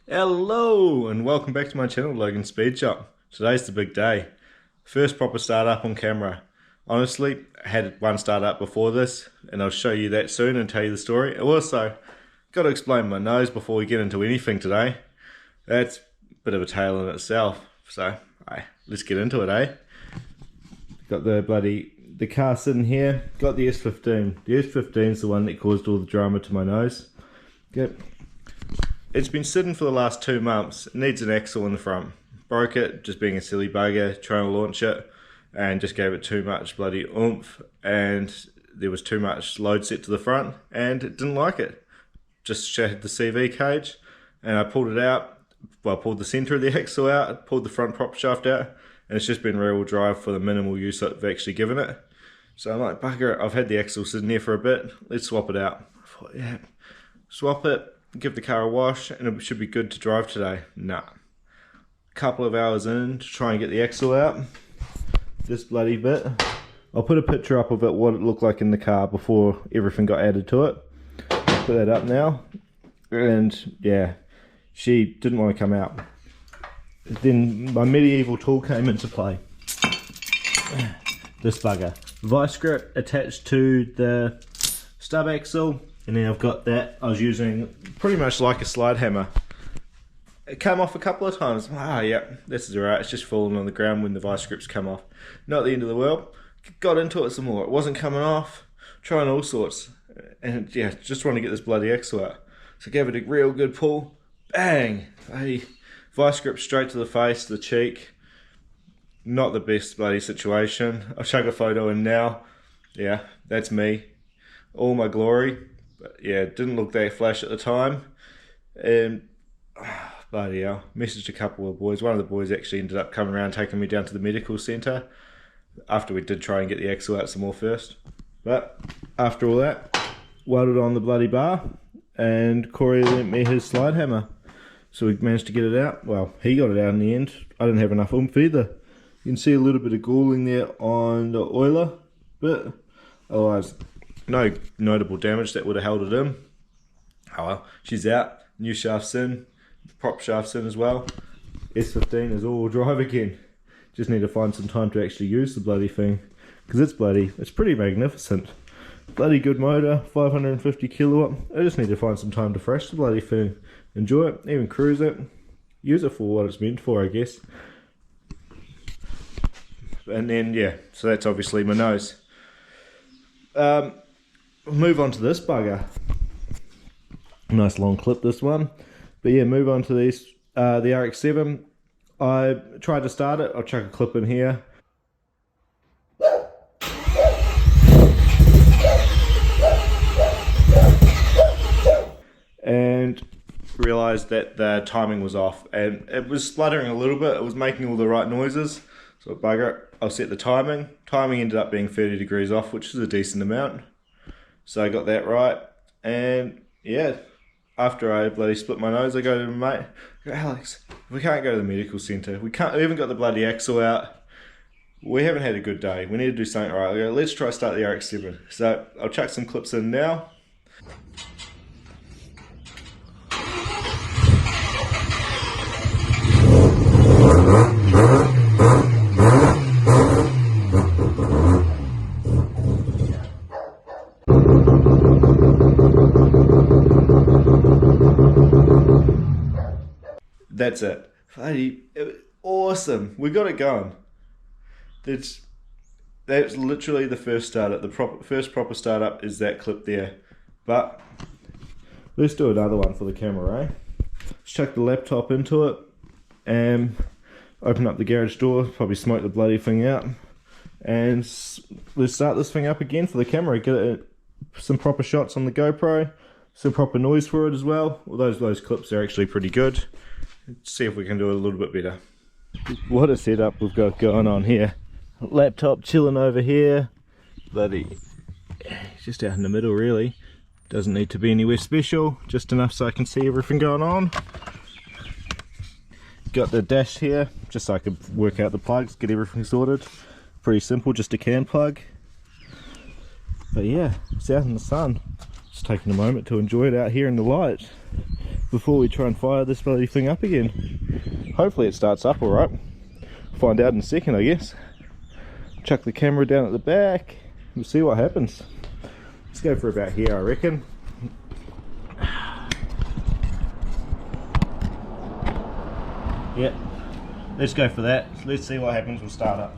Hello and welcome back to my channel, Logan Speed Shop. Today's the big day. First proper startup on camera. Honestly, I had one startup before this and I'll show you that soon and tell you the story. Also, got to explain my nose before we get into anything today. That's a bit of a tale in itself. So, let's get into it, eh? Got the car sitting here. Got the S15. The S15 is the one that caused all the drama to my nose. Yep. It's been sitting for the last 2 months. It needs an axle in the front. Broke it, just being a silly bugger, trying to launch it, and just gave it too much bloody oomph, and there was too much load set to the front, and it didn't like it. Just shattered the CV cage, and I pulled it out. Well, I pulled the centre of the axle out, pulled the front prop shaft out, and it's just been rear-wheel drive for the minimal use I've actually given it. So I'm like, bugger it, I've had the axle sitting there for a bit, let's swap it out. I thought, yeah, swap it, give the car a wash, and it should be good to drive today. Nah. A couple of hours in to try and get the axle out. This bloody bit. I'll put a picture up of it, what it looked like in the car before everything got added to it. I'll put that up now. And yeah, she didn't want to come out. Then my medieval tool came into play. This bugger. Vice grip attached to the stub axle, and then I've got that I was using pretty much like a slide hammer. It came off a couple of times. Yeah, this is alright, it's just falling on the ground when the vice grips come off. Not the end of the world. Got into it some more, it wasn't coming off, trying all sorts, and yeah, just want to get this bloody axle out. So I gave it a real good pull, bang! Vice grip straight to the face, the cheek. Not the best bloody situation. I'll chuck a photo in now. Yeah, that's me. All my glory. But yeah, it didn't look that flash at the time. And bloody hell, messaged a couple of boys. One of the boys actually ended up coming around, taking me down to the medical centre after we did try and get the axle out some more first. But after all that, welded on the bloody bar, and Corey lent me his slide hammer. So we managed to get it out. Well, he got it out in the end. I didn't have enough oomph either. You can see a little bit of galling there on the oiler, but otherwise no notable damage that would have held it in. Oh well, she's out. New shaft's in, prop shaft's in as well. S15 is all drive again. Just need to find some time to actually use the bloody thing, because it's pretty magnificent. Bloody good motor, 550 kilowatt. I just need to find some time to fresh the bloody thing. Enjoy it, even cruise it. Use it for what it's meant for, I guess. And then, yeah, so that's obviously my nose. Move on to this bugger. Nice long clip, this one. But yeah, move on to these, the RX7. I tried to start it. I'll chuck a clip in here. And realized that the timing was off, and it was spluttering a little bit. It was making all the right noises. So bugger it, I'll set the timing. Timing ended up being 30 degrees off, which is a decent amount. So I got that right. And yeah, after I bloody split my nose, I go to my mate, I go, Alex, we can't go to the medical centre. We haven't got the bloody axle out. We haven't had a good day. We need to do something right. I go, let's try start the RX7. So I'll chuck some clips in now. That's it. It was awesome. We got it going. That's literally the first startup. The first proper startup is that clip there. But let's do another one for the camera, eh? Let's chuck the laptop into it and open up the garage door. Probably smoke the bloody thing out. And let's start this thing up again for the camera. Get some proper shots on the GoPro. Some proper noise for it as well. Well, those clips are actually pretty good. Let's see if we can do it a little bit better. What a setup we've got going on here. Laptop chilling over here. Bloody, just out in the middle really. Doesn't need to be anywhere special. Just enough so I can see everything going on. Got the dash here, just so I could work out the plugs, get everything sorted. Pretty simple, just a can plug. But yeah, it's out in the sun. Just taking a moment to enjoy it out here in the light. before we try and fire this bloody thing up again. Hopefully it starts up alright. Find out in a second, I guess. Chuck the camera down at the back. We'll see what happens. Let's go for about here, I reckon. Yep, let's go for that. Let's see what happens. We'll start up.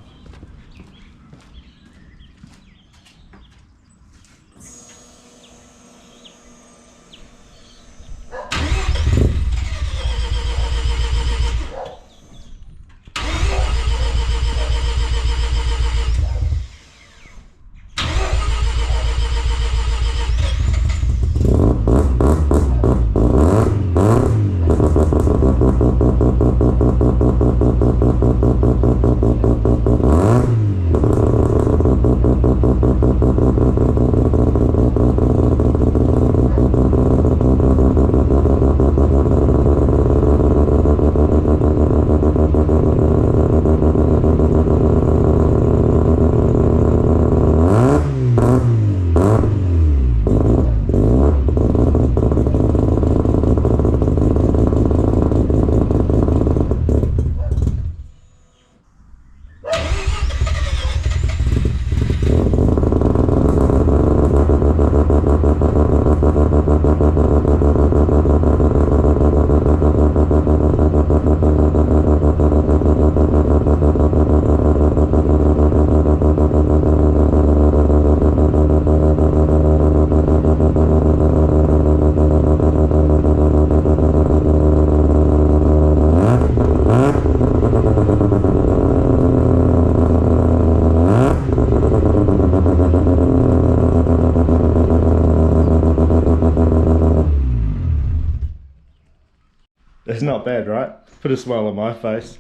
It's not bad, right? Put a smile on my face.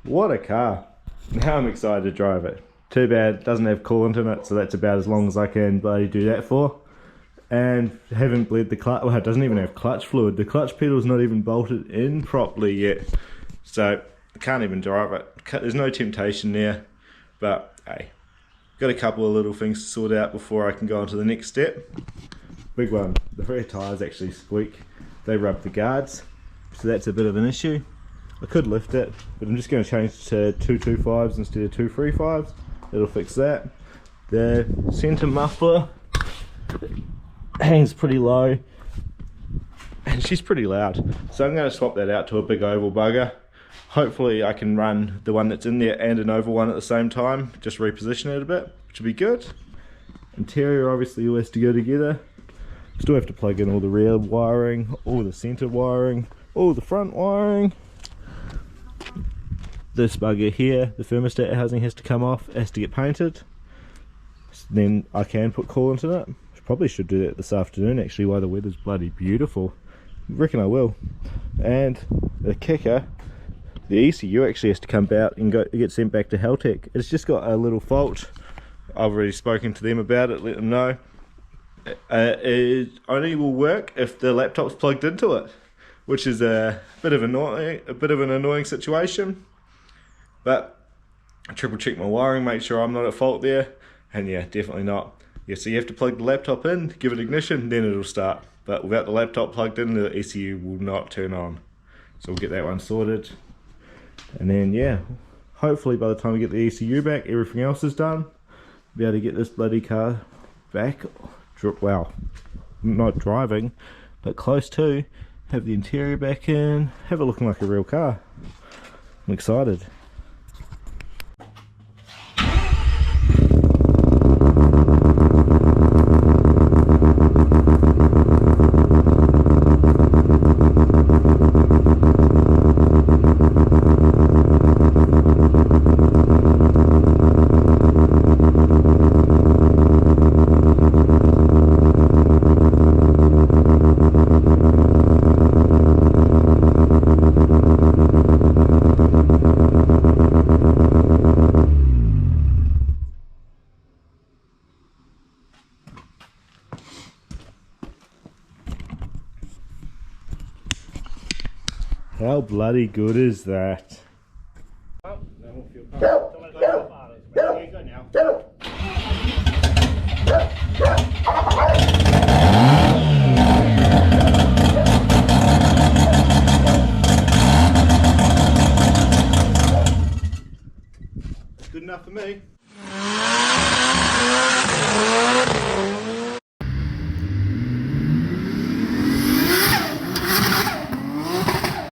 What a car. Now I'm excited to drive it. Too bad it doesn't have coolant in it, so that's about as long as I can bloody do that for. And haven't bled the clutch. Well, it doesn't even have clutch fluid. The clutch pedal's not even bolted in properly yet. So I can't even drive it. There's no temptation there. But hey, got a couple of little things to sort out before I can go on to the next step. Big one, the rear tyres actually squeak. They rub the guards. So that's a bit of an issue. I could lift it, but I'm just going to change to 225s instead of 235s. It'll fix that. The centre muffler hangs pretty low, and she's pretty loud. So I'm going to swap that out to a big oval bugger. Hopefully I can run the one that's in there and an oval one at the same time. Just reposition it a bit, which will be good. Interior obviously all has to go together. Still have to plug in all the rear wiring, all the centre wiring, all the front wiring. This bugger here, the thermostat housing has to come off, it has to get painted. Then I can put coolant in it. Probably should do that this afternoon actually while the weather's bloody beautiful. I reckon I will. And the kicker, the ECU actually has to come out and get sent back to Haltech. It's just got a little fault. I've already spoken to them about it, let them know. It only will work if the laptop's plugged into it, which is a bit of an annoying situation. But I triple check my wiring, make sure I'm not at fault there, and yeah, definitely not. Yeah, so you have to plug the laptop in, give it ignition, then it'll start. But without the laptop plugged in, the ECU will not turn on. So we'll get that one sorted. And then yeah, hopefully by the time we get the ECU back, everything else is done. Be able to get this bloody car back. Well, not driving, but close to. Have the interior back in, have it looking like a real car. I'm excited. How bloody good is that? Well, then we'll feel comfortable. There you go now. enough for me.